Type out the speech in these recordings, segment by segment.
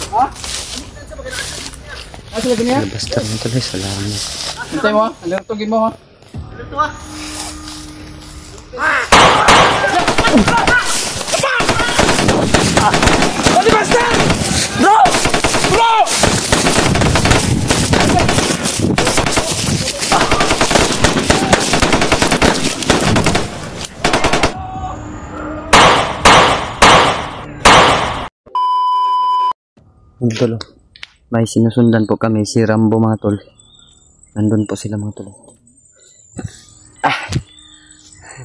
Ha? Asa lagi niya? Basta mo tuloy, salamat. Hintay mo ha? Alertogin mo ha? Alerto ha? Ano basta? Bro! Bro! Tol, may sinusundan po kami si Rambo mga tol. Nandun po sila mga tol.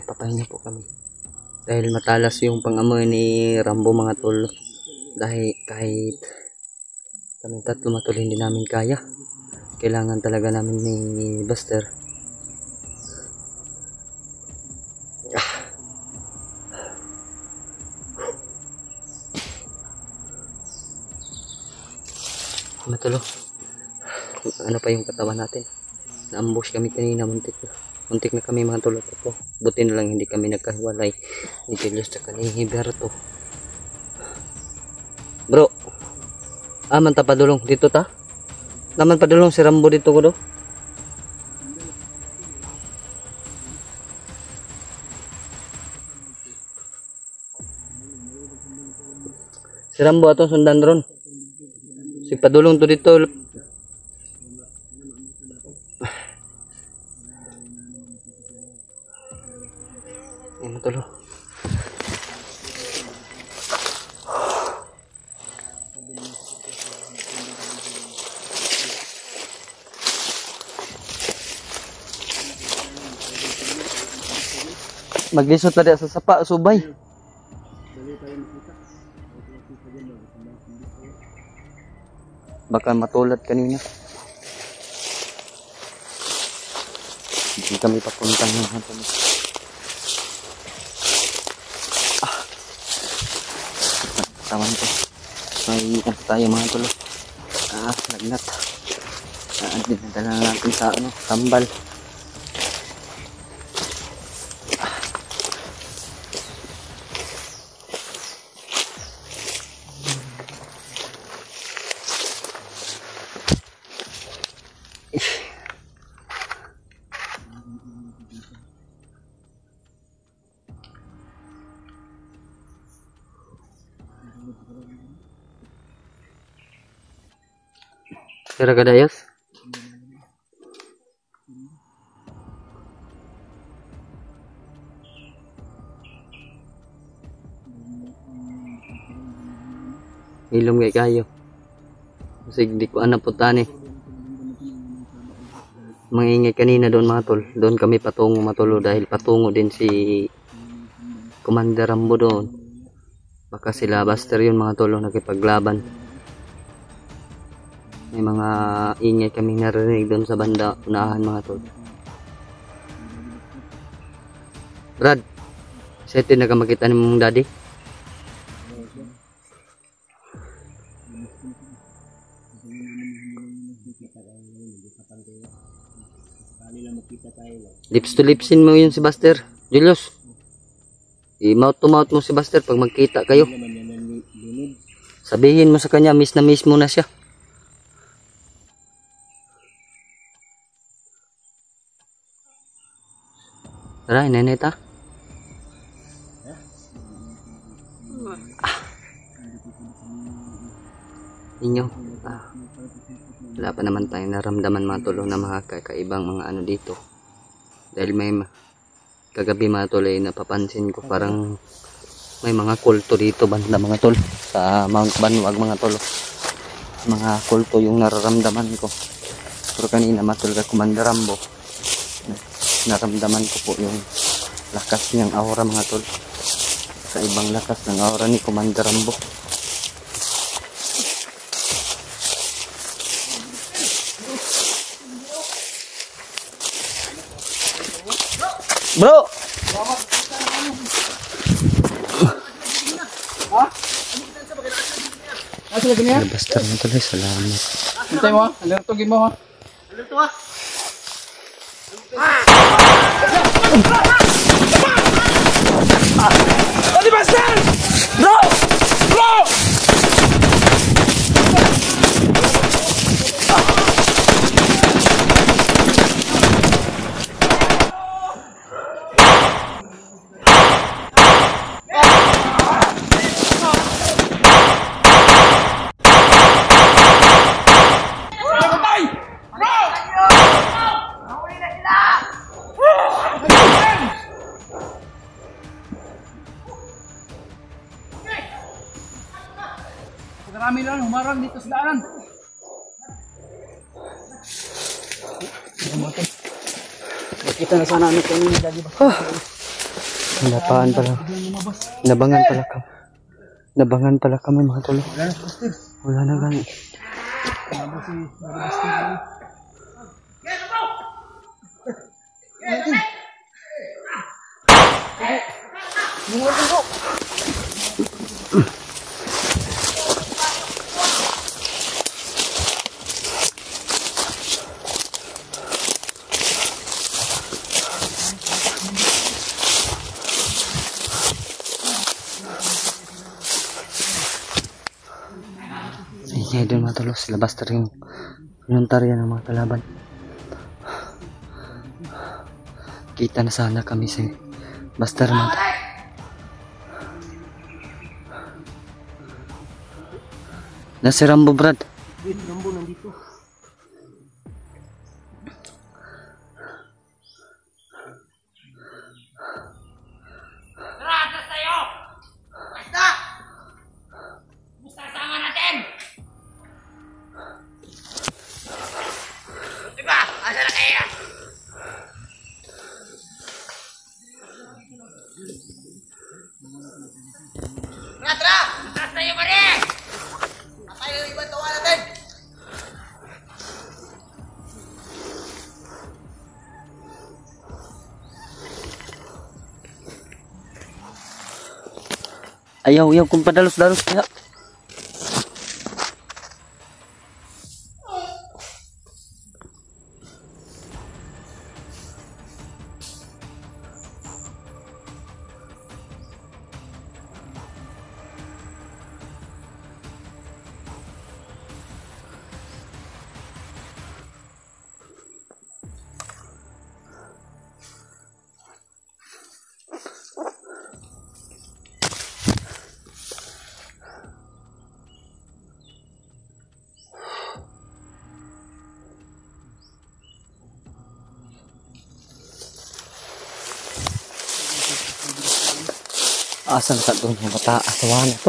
Papahinga po kami dahil matalas yung pangamoy ni Rambo mga tol. Dahil kahit kami tatlo mga tol hindi namin kaya, kailangan talaga namin ni Buster. Matalo. Ano pa yung katawan natin? Na-ambush kami kanina, muntik na kami mga tol. Buti na lang hindi kami nagkahiwalay ni Julius at ni Hiberto. Bro, aman ta padulong dito ta? Naman padulong si Rambo dito ko do. Si Rambo atong sundan ron. Si padulong to dito. Ano to lo? Maglisod tadi sa sapa subay. Baka matulad kanina. Hindi kami papuntang ng hapon. Tawan ko. May tayo mga tulo. Lagnat. Dinadala natin sa tambal. Kira kadayos? Ilom kay kayo. Kasi di ko anak putani. Mangingay kanina doon mga tol. Doon kami patungo matulo dahil patungo din si Commander Rambo doon. Baka sila Buster yun mga tol nakipaglaban. May mga ingay kami narinig doon sa banda unahan mga tol. Brad, sete na ka makita ni mong daddy? Lips to lipsin mo yun si Buster. Julius, i-mouth to mouth mo si Buster pag magkita kayo. Sabihin mo sa kanya, miss na miss mo na siya. Tara, neneta. Inyo. Wala pa naman tayong naramdaman mga tolo na mga kakaibang mga ano dito. Dahil may kagabi mga tolo ay napapansin ko parang may mga kulto dito banda mga tol. Sa Mount Banwag mga tolo. Mga kulto yung nararamdaman ko. Pero kanina mga tol ka Commander Rambo. Naramdaman ko po yung lakas niyang aura mga tol. Sa ibang lakas ng aura ni Commander Rambo. Bro! Ha? Asa lagi niya? Basta mo tuloy, salamat. Hintay mo ha? Alertogin mo ha? Alerto ha? Ano basta? Bro! Bro! Marami lang humarang dito sa daanan. Nakita na sana ano kung hindi dali ba? Napaan pala. Nabangan pala kami. Nabangan pala kami mga tol. Wala na gani. Ingay doon mga tol. Labas na rin yung tarya ng mga kalaban. Kita na sana kami sa Bastar mga tol. Nasi Rambo Brad. Rambo nandito. Ayaw kung padalos-dalos kaya. Asan ka doon yung bata? Asawa na to.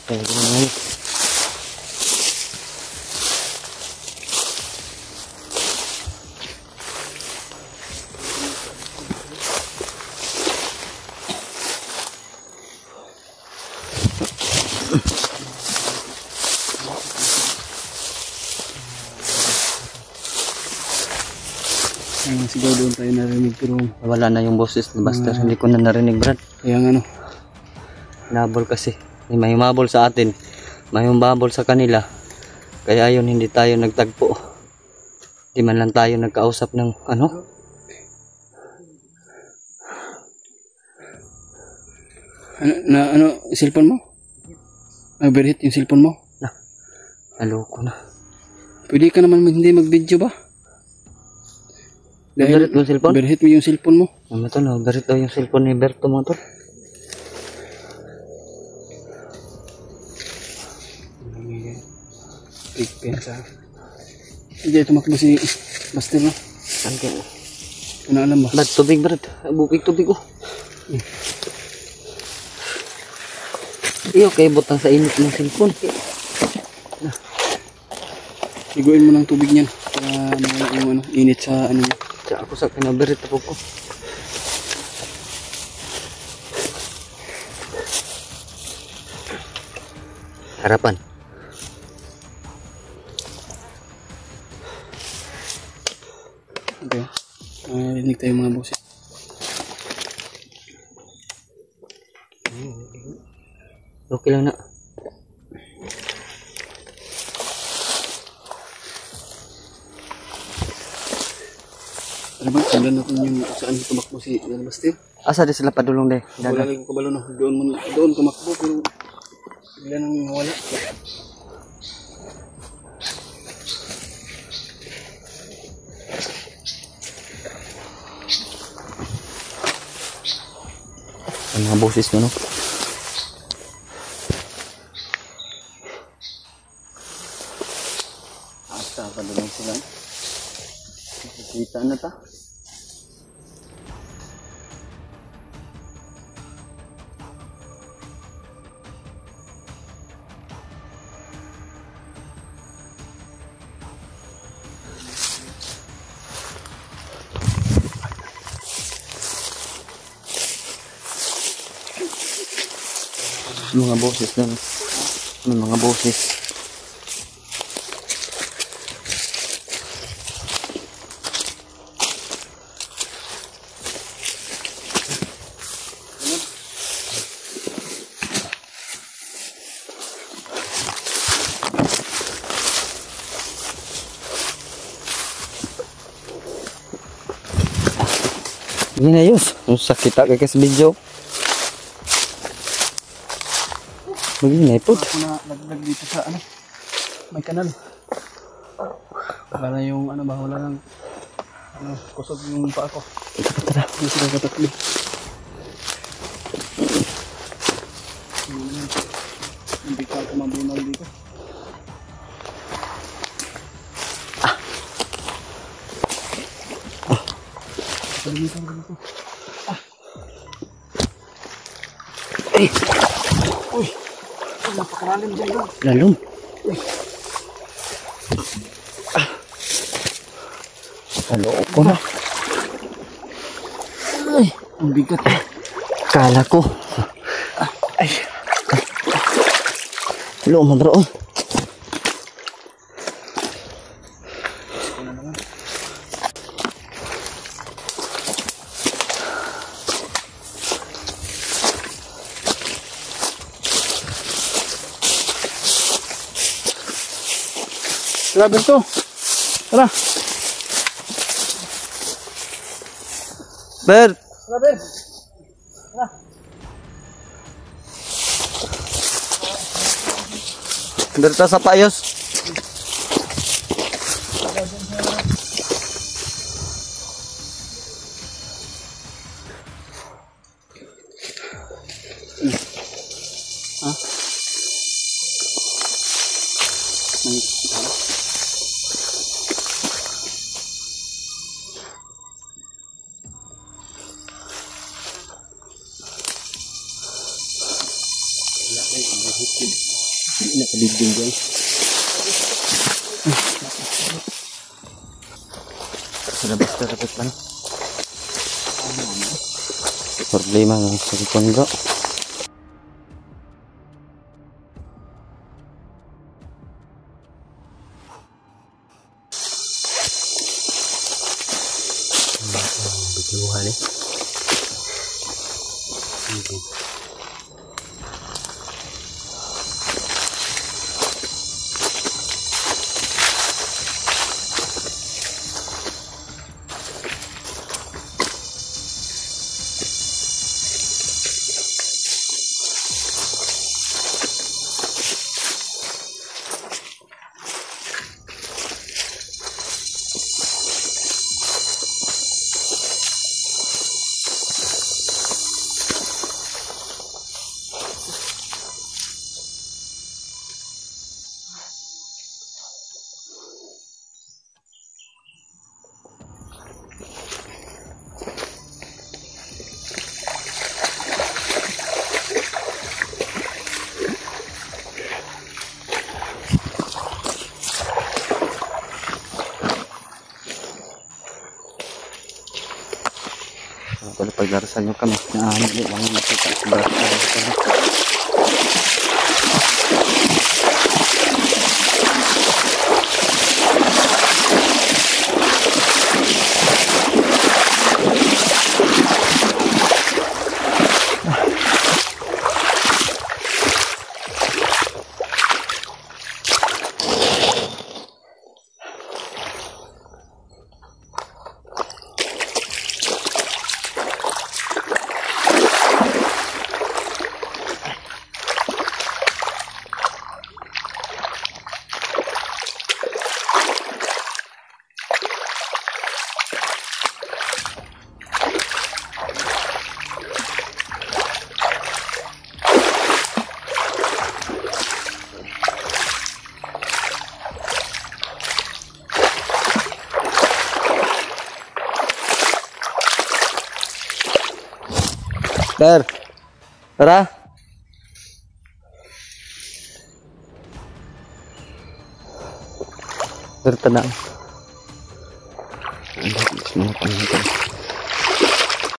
Kaya ganyan. Sigaw doon tayo narinig pero wala na yung boses ni Buster. Hindi ko na narinig Brad. Kaya nga no. Nabol kasi. May humabol sa atin. May humabol sa kanila. Kaya yun hindi tayo nagtagpo. Hindi man lang tayo nagkausap ng ano. Ano cellphone mo? Overheat yung cellphone mo? Naloko na. Pwede ka naman hindi mag-video ba? Overheat mo yung cellphone? Overheat mo yung cellphone mo. Ano to? Overheat daw yung cellphone ni Berto mo to. Big pensa. Hindi tumakbo si Buster no? Saan ka? Ano alam ba? Brad, tubig Brad. Tubig oh. Iyo kay butang sa init ng cellphone. Higuin mo ng tubig niyan para mawala yung ano, init sa ano. Tsaka ako sa kinaberit ako ko. Harapan. Okay. Narinig tayo mga boses. Okay lang na. Ano ba? Sundan natin yung saan tumakbo si Buster. Asa di sila padulong de. Wala lang ko kabalo no. Doon tumakbo pero bigla nang nawala. Ang mga boses ko no. Asa padulong sila. Kita na ta. Mga boses lang. May mga boses. Ginayos. Ang sakit kay kas video. Maginay po. Ako na laglag dito sa ano. May kanal. Para yung ano ba, wala nang ano, kusog yung paa ko. Tara. Hindi sila katakli. Hindi ka ako mabunal dito. Dito. Ay! Uy! Napakalalim dyan yun. Lalong. Kaloo ko na. Ay! Ang bigat. Kala ko. Ay! Loo mo bro. Tara, Berto. Tara. Bert! Tara, Bert. Tara. Berta sa payos. Ha? May Nakaligding dyan. Sa labas lang. Problema ng cellphone bro. Bigluhan eh. Kalau pagdarasal nyo kami, naamali lang yung makita sa barasal. Ter, tara. Ter, tenang. Bismillahirrahmanirrahim.